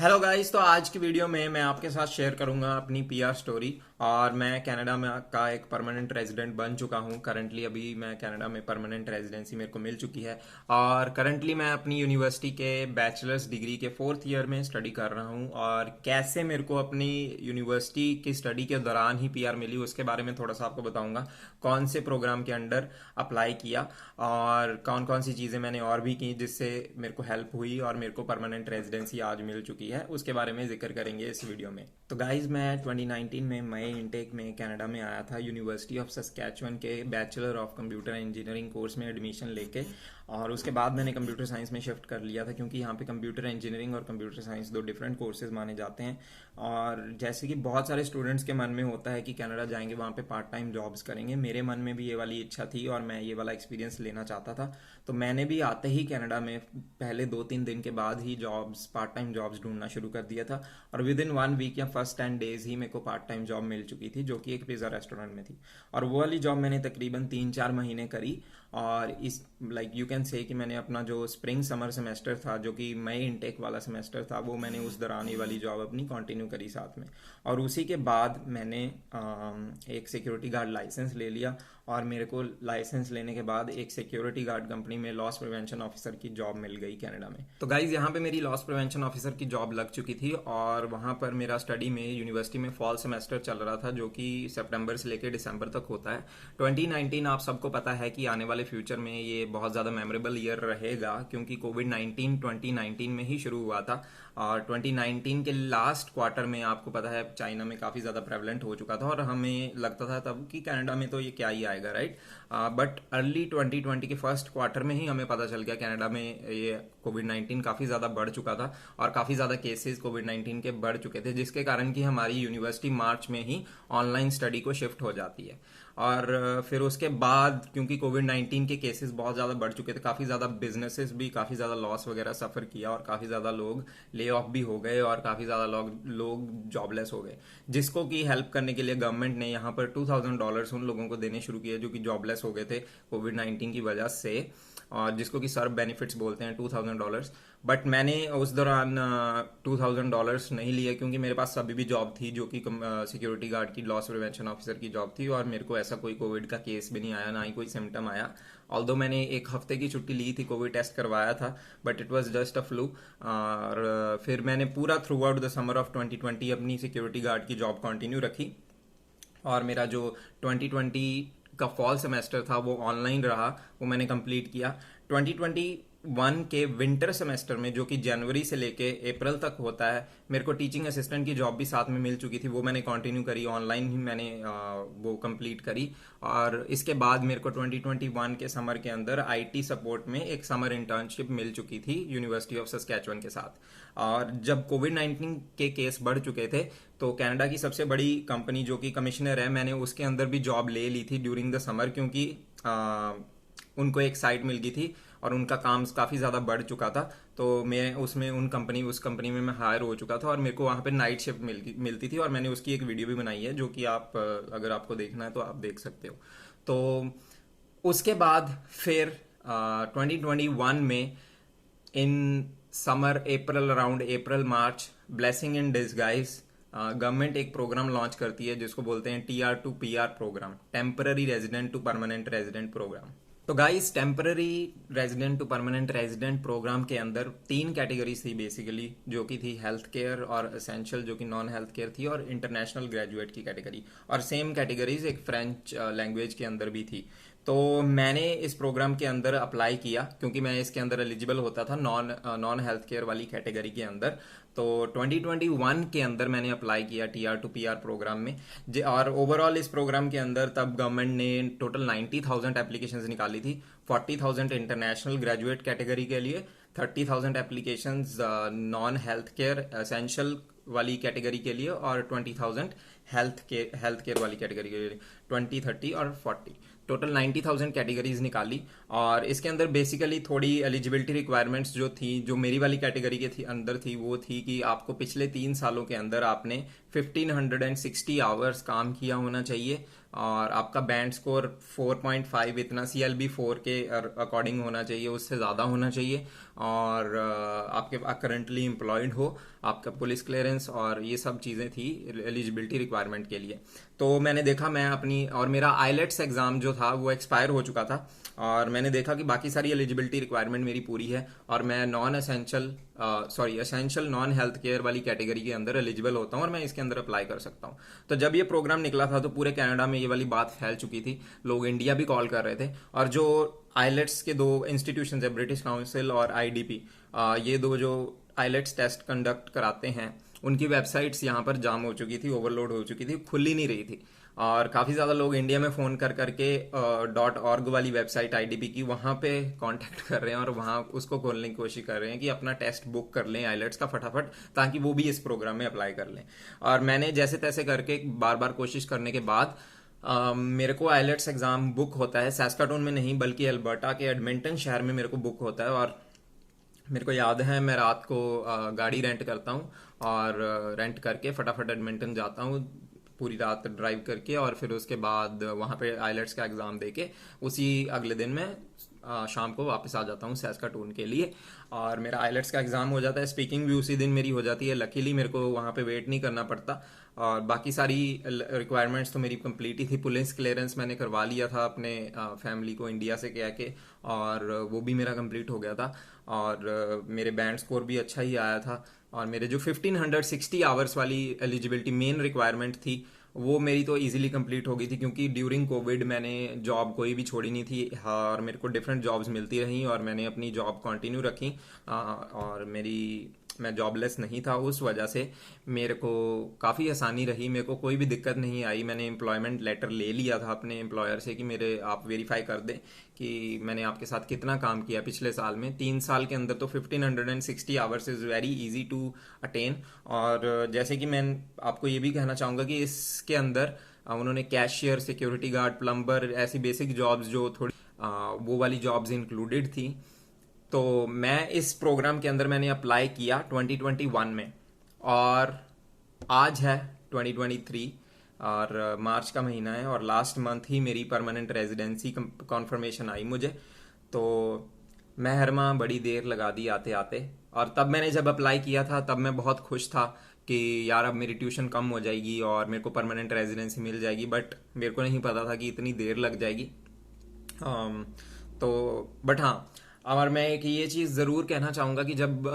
Hello guys. तो आज की वीडियो में मैं आपके साथ शेयर करूंगा अपनी पीआर स्टोरी। और मैं कनाडा में का एक परमानेंट रेजिडेंट बन चुका हूं। करंटली अभी मैं कनाडा में परमानेंट रेजिडेंसी मेरे को मिल चुकी है। और करंटली मैं अपनी यूनिवर्सिटी के बैचलर्स डिग्री के 4th ईयर में स्टडी कर रहा हूं। और कैसे मेरे को अपनी यूनिवर्सिटी की स्टडी के दौरान ही पीआर मिली उसके बारे में थोड़ा सा आपको बताऊंगा। कौन से प्रोग्राम के अंडर अप्लाई किया और कौन कौन सी चीज़ें मैंने और भी की जिससे मेरे को हेल्प हुई और मेरे को परमानेंट रेजिडेंसी आज मिल चुकी है, उसके बारे में जिक्र करेंगे इस वीडियो में। तो गाइज मैं 2019 में मई इनटेक में कनाडा में आया था यूनिवर्सिटी ऑफ सस्कैचुअन के bachelor of computer engineering course में एडमिशन लेके। और उसके बाद मैंने कंप्यूटर साइंस में शिफ्ट कर लिया था क्योंकि यहाँ पे कंप्यूटर इंजीनियरिंग और कंप्यूटर साइंस दो डिफरेंट कोर्सेज माने जाते हैं। और जैसे कि बहुत सारे स्टूडेंट्स के मन में होता है कि कनाडा जाएंगे वहाँ पे पार्ट टाइम जॉब्स करेंगे, मेरे मन में भी ये वाली इच्छा थी और मैं ये वाला एक्सपीरियंस लेना चाहता था। तो मैंने भी आते ही कनाडा में पहले 2-3 दिन के बाद ही जॉब्स पार्ट टाइम जॉब्स ढूंढना शुरू कर दिया था। और विद इन 1 वीक या फर्स्ट 10 डेज ही मेरे को पार्ट टाइम जॉब मिल चुकी थी जो कि एक पिज़्ज़ा रेस्टोरेंट में थी। और वो वाली जॉब मैंने तकरीबन 3-4 महीने करी। और इस यू कैन से कि मैंने अपना जो स्प्रिंग समर सेमेस्टर था जो कि मई इनटेक वाला सेमेस्टर था वो मैंने उस दौरान ये वाली जॉब अपनी कंटिन्यू करी साथ में। और उसी के बाद मैंने एक सिक्योरिटी गार्ड लाइसेंस ले लिया। और मेरे को लाइसेंस लेने के बाद एक सिक्योरिटी गार्ड कंपनी में लॉस प्रिवेंशन ऑफिसर की जॉब मिल गई कनाडा में। तो गाइज यहाँ पे मेरी लॉस प्रिवेंशन ऑफिसर की जॉब लग चुकी थी और वहाँ पर मेरा स्टडी में यूनिवर्सिटी में फॉल सेमेस्टर चल रहा था जो कि सितंबर से लेकर दिसंबर तक होता है। 2019 आप सबको पता है कि आने वाले फ्यूचर में ये बहुत ज़्यादा मेमोरेबल ईयर रहेगा क्योंकि कोविड-19 2019 में ही शुरू हुआ था। और 2019 के लास्ट क्वार्टर में आपको पता है चाइना में काफ़ी ज़्यादा प्रेवलेंट हो चुका था और हमें लगता था तब कि कनाडा में तो ये क्या ही आएगा, राइट। बट अर्ली 2020 के फर्स्ट क्वार्टर में ही हमें पता चल गया कनाडा में ये कोविड-19 काफ़ी ज़्यादा बढ़ चुका था और काफ़ी ज़्यादा केसेस कोविड-19 के बढ़ चुके थे, जिसके कारण कि हमारी यूनिवर्सिटी मार्च में ही ऑनलाइन स्टडी को शिफ्ट हो जाती है। और फिर उसके बाद क्योंकि कोविड-19 के केसेस बहुत ज़्यादा बढ़ चुके थे, काफ़ी ज़्यादा बिजनेसेस भी काफ़ी ज़्यादा लॉस वगैरह सफ़र किया और काफ़ी ज़्यादा लोग ले ऑफ भी हो गए और काफ़ी ज़्यादा लोग जॉबलेस हो गए, जिसको कि हेल्प करने के लिए गवर्नमेंट ने यहाँ पर $2000 उन लोगों को देने शुरू किए जो कि जॉबलेस हो गए थे कोविड-19 की वजह से, और जिसको कि सर्व बेनिफिट्स बोलते हैं $2000। बट मैंने उस दौरान $2000 नहीं लिए क्योंकि मेरे पास अभी भी जॉब थी जो कि सिक्योरिटी गार्ड की लॉस प्रिवेंशन ऑफिसर की जॉब थी और मेरे को ऐसा कोई कोविड का केस भी नहीं आया, ना ही कोई सिम्टम आया। ऑल्दो मैंने 1 हफ्ते की छुट्टी ली थी, कोविड टेस्ट करवाया था, but it was just a flu. और फिर मैंने पूरा through out the summer of 2020 अपनी सिक्योरिटी गार्ड की जॉब कंटिन्यू रखी। और मेरा जो 2020 का फॉल सेमेस्टर था वो ऑनलाइन रहा, वो मैंने कंप्लीट किया। 2021 के विंटर सेमेस्टर में जो कि जनवरी से लेके अप्रैल तक होता है, मेरे को टीचिंग असिस्टेंट की जॉब भी साथ में मिल चुकी थी, वो मैंने कंटिन्यू करी, ऑनलाइन ही मैंने वो कंप्लीट करी। और इसके बाद मेरे को 2021 के समर के अंदर आईटी सपोर्ट में एक समर इंटर्नशिप मिल चुकी थी यूनिवर्सिटी ऑफ सस्कैचुअन के साथ। और जब कोविड-19 के केस बढ़ चुके थे तो कनाडा की सबसे बड़ी कंपनी जो कि कमिश्नर है, मैंने उसके अंदर भी जॉब ले ली थी ड्यूरिंग द समर क्योंकि उनको एक साइट मिल गई थी और उनका काम काफ़ी ज़्यादा बढ़ चुका था। तो मैं उसमें उस कंपनी में मैं हायर हो चुका था और मेरे को वहाँ पे नाइट शिफ्ट मिलती थी और मैंने उसकी एक वीडियो भी बनाई है जो कि आप अगर आपको देखना है तो आप देख सकते हो। तो उसके बाद फिर 2021 में in summer April around April March, blessing in disguise, government एक प्रोग्राम लॉन्च करती है जिसको बोलते हैं TR to PR program, temporary resident to permanent resident program. तो guys temporary resident to permanent resident programme के अंदर 3 कैटेगरीज थी बेसिकली, जो कि थी हेल्थ केयर और एसेंशियल जो कि नॉन हेल्थ केयर थी, और इंटरनेशनल ग्रेजुएट की कैटेगरी, और सेम कैटेगरीज एक फ्रेंच लैंग्वेज के अंदर भी थी। तो मैंने इस प्रोग्राम के अंदर अप्लाई किया क्योंकि मैं इसके अंदर एलिजिबल होता था नॉन हेल्थ केयर वाली कैटेगरी के अंदर। तो 2021 के अंदर मैंने अप्लाई किया टीआर टू पीआर प्रोग्राम में। और ओवरऑल इस प्रोग्राम के अंदर तब गवर्नमेंट ने टोटल 90,000 एप्लीकेशंस निकाली थी। 40,000 इंटरनेशनल ग्रेजुएट कैटेगरी के लिए, 30,000 applications non health care essential वाली कैटेगरी के लिए, और 20,000 हेल्थ केयर वाली कैटेगरी के लिए, 20, 30 और 40, टोटल 90,000 कैटेगरीज निकाली। और इसके अंदर बेसिकली थोड़ी एलिजिबिलिटी रिक्वायरमेंट्स जो थी, जो मेरी वाली कैटेगरी के अंदर थी, वो थी कि आपको पिछले 3 सालों के अंदर आपने 1560 आवर्स काम किया होना चाहिए और आपका बैंड स्कोर 4.5 इतना CLB 4 के अकॉर्डिंग होना चाहिए, उससे ज़्यादा होना चाहिए। और आपके करंटली एम्प्लॉयड हो, आपका पुलिस क्लियरेंस और ये सब चीज़ें थी एलिजिबिलिटी रिक्वायरमेंट के लिए। तो मैंने देखा, मैं अपनी और मेरा आईलेट्स एग्ज़ाम जो था वो एक्सपायर हो चुका था, और मैंने देखा कि बाकी सारी एलिजिबिलिटी रिक्वायरमेंट मेरी पूरी है और मैं non essential essential non health care वाली कैटेगरी के अंदर एलिजिबल होता हूँ और मैं इसके अंदर अप्लाई कर सकता हूँ। तो जब ये प्रोग्राम निकला था तो पूरे कनाडा में ये वाली बात फैल चुकी थी, लोग इंडिया भी कॉल कर रहे थे। और जो आईलेट्स के दो इंस्टीट्यूशन है, ब्रिटिश काउंसिल और IDP, ये दो जो आईलेट्स टेस्ट कंडक्ट कराते हैं, उनकी वेबसाइट्स यहाँ पर जाम हो चुकी थी, ओवरलोड हो चुकी थी, खुल ही नहीं रही थी। और काफ़ी ज़्यादा लोग इंडिया में फ़ोन कर करके .org वाली वेबसाइट IDP की, वहाँ पे कांटेक्ट कर रहे हैं और वहाँ उसको खोलने की कोशिश कर रहे हैं कि अपना टेस्ट बुक कर लें आइलेट्स का फटाफट, ताकि वो भी इस प्रोग्राम में अप्लाई कर लें। और मैंने जैसे तैसे करके बार बार कोशिश करने के बाद मेरे को आइलेट्स एग्ज़ाम बुक होता है, सैस्काटून में नहीं बल्कि अल्बर्टा के एडमिंटन शहर में मेरे को बुक होता है। और मेरे को याद है, मैं रात को गाड़ी रेंट करता हूँ और रेंट करके फटाफट एडमिंटन जाता हूँ, पूरी रात ड्राइव करके, और फिर उसके बाद वहाँ पे आइलेट्स का एग्ज़ाम देके उसी अगले दिन मैं शाम को वापस आ जाता हूँ सैस्काटून के लिए, और मेरा आइलेट्स का एग्ज़ाम हो जाता है। स्पीकिंग भी उसी दिन मेरी हो जाती है, लकीली मेरे को वहाँ पे वेट नहीं करना पड़ता। और बाकी सारी रिक्वायरमेंट्स तो मेरी कंप्लीट ही थी। पुलिस क्लियरेंस मैंने करवा लिया था अपने फैमिली को इंडिया से कह के, और वो भी मेरा कंप्लीट हो गया था। और मेरे बैंड स्कोर भी अच्छा ही आया था। और मेरे जो 1560 आवर्स वाली एलिजिबिलिटी मेन रिक्वायरमेंट थी, वो मेरी तो इजीली कंप्लीट हो गई थी, क्योंकि ड्यूरिंग कोविड मैंने जॉब कोई भी छोड़ी नहीं थी। हाँ, और मेरे को डिफरेंट जॉब्स मिलती रहीं और मैंने अपनी जॉब कंटिन्यू रखी। और मैं जॉबलेस नहीं था, उस वजह से मेरे को काफ़ी आसानी रही, मेरे को कोई भी दिक्कत नहीं आई। मैंने एम्प्लॉयमेंट लेटर ले लिया था अपने एम्प्लॉयर से कि मेरे आप वेरीफाई कर दें कि मैंने आपके साथ कितना काम किया पिछले साल में। 3 साल के अंदर तो 1560 hours is very easy to attain. और जैसे कि मैं आपको ये भी कहना चाहूँगा कि इसके अंदर उन्होंने कैशियर, सिक्योरिटी गार्ड, प्लम्बर, ऐसी बेसिक जॉब्स जो थोड़ी वो वाली जॉब्स इंक्लूडेड थी। तो मैं इस प्रोग्राम के अंदर मैंने अप्लाई किया 2021 में, और आज है 2023, और मार्च का महीना है, और लास्ट मंथ ही मेरी परमानेंट रेजिडेंसी कॉन्फर्मेशन आई मुझे। तो मैं हर माह बड़ी देर लगा दी आते आते। और तब मैंने जब अप्लाई किया था तब मैं बहुत खुश था कि यार अब मेरी ट्यूशन कम हो जाएगी और मेरे को परमानेंट रेजिडेंसी मिल जाएगी, बट मेरे को नहीं पता था कि इतनी देर लग जाएगी। तो बट हाँ, और मैं एक ये चीज़ ज़रूर कहना चाहूँगा कि जब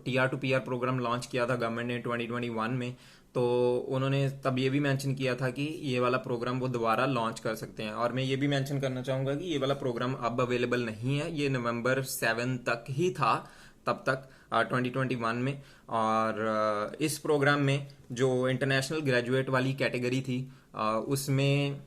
TR2PR प्रोग्राम लॉन्च किया था गवर्नमेंट ने 2021 में, तो उन्होंने तब ये भी मेंशन किया था कि ये वाला प्रोग्राम वो दोबारा लॉन्च कर सकते हैं। और मैं ये भी मेंशन करना चाहूँगा कि ये वाला प्रोग्राम अब अवेलेबल नहीं है, ये नवंबर 7 तक ही था तब तक 2021 में। और इस प्रोग्राम में जो इंटरनेशनल ग्रेजुएट वाली कैटेगरी थी, उसमें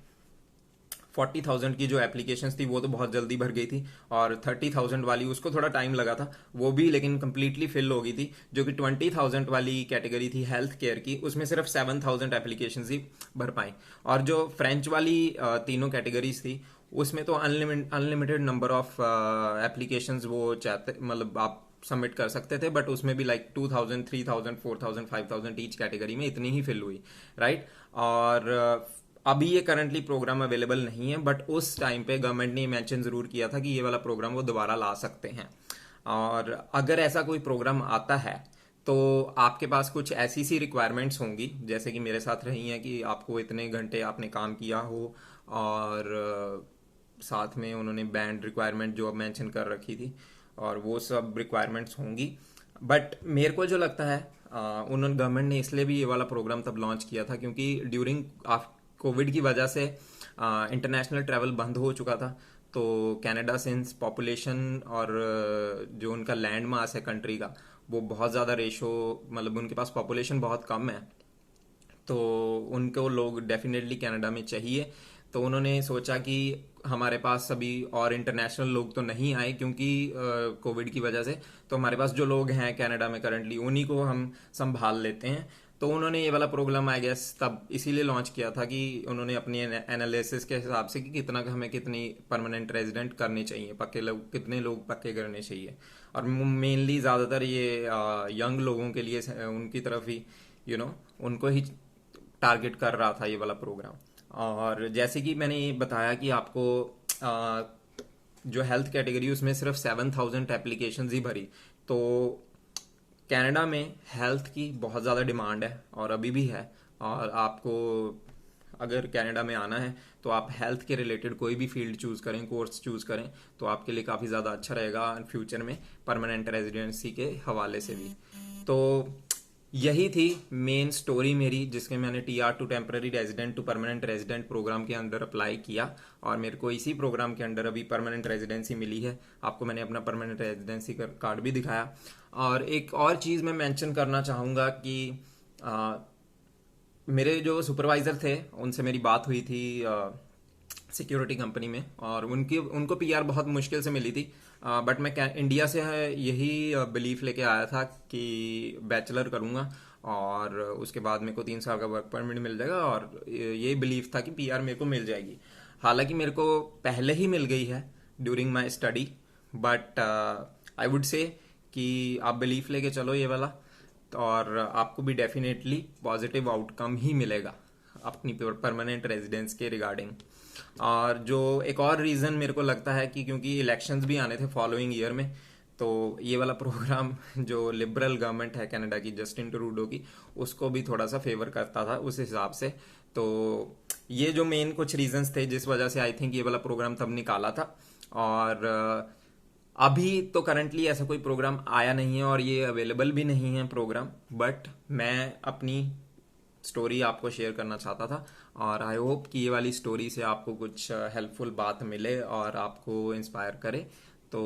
40,000 की जो एप्लीकेशंस थी वो तो बहुत जल्दी भर गई थी, और 30,000 वाली उसको थोड़ा टाइम लगा था, वो भी लेकिन कम्प्लीटली फिल हो गई थी। जो कि 20,000 वाली कैटेगरी थी हेल्थ केयर की, उसमें सिर्फ 7,000 एप्लीकेशंस ही भर पाई। और जो फ्रेंच वाली तीनों कैटेगरीज थी, उसमें तो अनलिमिटेड नंबर ऑफ एप्लीकेशंस वो चाहते, मतलब आप सबमिट कर सकते थे, बट उसमें भी लाइक 2,000, 3,000, 4,000, 5,000 ईच कैटेगरी में इतनी ही फिल हुई, राइट। और अभी ये करंटली प्रोग्राम अवेलेबल नहीं है, बट उस टाइम पे गवर्नमेंट ने मेंशन ज़रूर किया था कि ये वाला प्रोग्राम वो दोबारा ला सकते हैं। और अगर ऐसा कोई प्रोग्राम आता है तो आपके पास कुछ ऐसी सी रिक्वायरमेंट्स होंगी, जैसे कि मेरे साथ रही हैं कि आपको इतने घंटे आपने काम किया हो, और साथ में उन्होंने बैंड रिक्वायरमेंट जो अब मेंशन कर रखी थी, और वो सब रिक्वायरमेंट्स होंगी। बट मेरे को जो लगता है, उन्होंने गवर्नमेंट ने इसलिए भी ये वाला प्रोग्राम तब लॉन्च किया था क्योंकि ड्यूरिंग कोविड की वजह से इंटरनेशनल ट्रैवल बंद हो चुका था। तो कनाडा सिंस पॉपुलेशन और जो उनका लैंड मास है कंट्री का, वो बहुत ज़्यादा रेशो, मतलब उनके पास पॉपुलेशन बहुत कम है, तो उनको लोग डेफिनेटली कनाडा में चाहिए। तो उन्होंने सोचा कि हमारे पास अभी और इंटरनेशनल लोग तो नहीं आए क्योंकि कोविड की वजह से, तो हमारे पास जो लोग हैं कनाडा में करंटली उन्हीं को हम संभाल लेते हैं। तो उन्होंने ये वाला प्रोग्राम आई गेस तब इसीलिए लॉन्च किया था कि उन्होंने अपनी एनालिसिस के हिसाब से कि कितना हमें कितनी परमानेंट रेजिडेंट करने चाहिए, पक्के लोग कितने लोग पक्के करने चाहिए। और मेनली ज़्यादातर ये यंग लोगों के लिए उनकी तरफ ही, उनको ही टारगेट कर रहा था ये वाला प्रोग्राम। और जैसे कि मैंने ये बताया कि आपको आ, जो हेल्थ कैटेगरी उसमें सिर्फ 7,000 एप्लीकेशन ही भरी। तो कनाडा में हेल्थ की बहुत ज़्यादा डिमांड है और अभी भी है। और आपको अगर कनाडा में आना है तो आप हेल्थ के रिलेटेड कोई भी फील्ड चूज़ करें, कोर्स चूज़ करें, तो आपके लिए काफ़ी ज़्यादा अच्छा रहेगा फ्यूचर में परमानेंट रेजिडेंसी के हवाले से भी। तो यही थी मेन स्टोरी मेरी, जिसके मैंने TR to temporary resident to permanent resident programme के अंदर अप्लाई किया और मेरे को इसी प्रोग्राम के अंदर अभी परमानेंट रेजिडेंसी मिली है। आपको मैंने अपना परमानेंट रेजिडेंसी कार्ड भी दिखाया। और एक और चीज़ मैं मेंशन करना चाहूँगा कि मेरे जो सुपरवाइज़र थे उनसे मेरी बात हुई थी सिक्योरिटी कंपनी में, और उनको पीआर बहुत मुश्किल से मिली थी। बट मैं इंडिया से यही बिलीफ लेके आया था कि बैचलर करूँगा और उसके बाद मेरे को 3 साल का वर्क परमिट मिल जाएगा, और यही बिलीफ था कि पीआर मेरे को मिल जाएगी। हालांकि मेरे को पहले ही मिल गई है during my study, but I would say कि आप बिलीफ लेके चलो ये वाला, और आपको भी डेफिनेटली पॉजिटिव आउटकम ही मिलेगा अपनी परमानेंट रेजिडेंस के रिगार्डिंग। और जो एक और रीज़न मेरे को लगता है कि क्योंकि इलेक्शंस भी आने थे फॉलोइंग ईयर में, तो ये वाला प्रोग्राम जो लिबरल गवर्नमेंट है कनाडा की, जस्टिन ट्रूडो की, उसको भी थोड़ा सा फेवर करता था उस हिसाब से। तो ये जो मेन कुछ रीजंस थे जिस वजह से आई थिंक ये वाला प्रोग्राम तब निकाला था। और अभी तो करंटली ऐसा कोई प्रोग्राम आया नहीं है और ये अवेलेबल भी नहीं है प्रोग्राम, बट मैं अपनी स्टोरी आपको शेयर करना चाहता था। और आई होप कि ये वाली स्टोरी से आपको कुछ हेल्पफुल बात मिले और आपको इंस्पायर करे। तो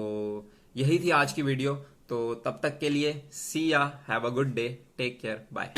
यही थी आज की वीडियो। तो तब तक के लिए see ya, have a good day, take care, bye.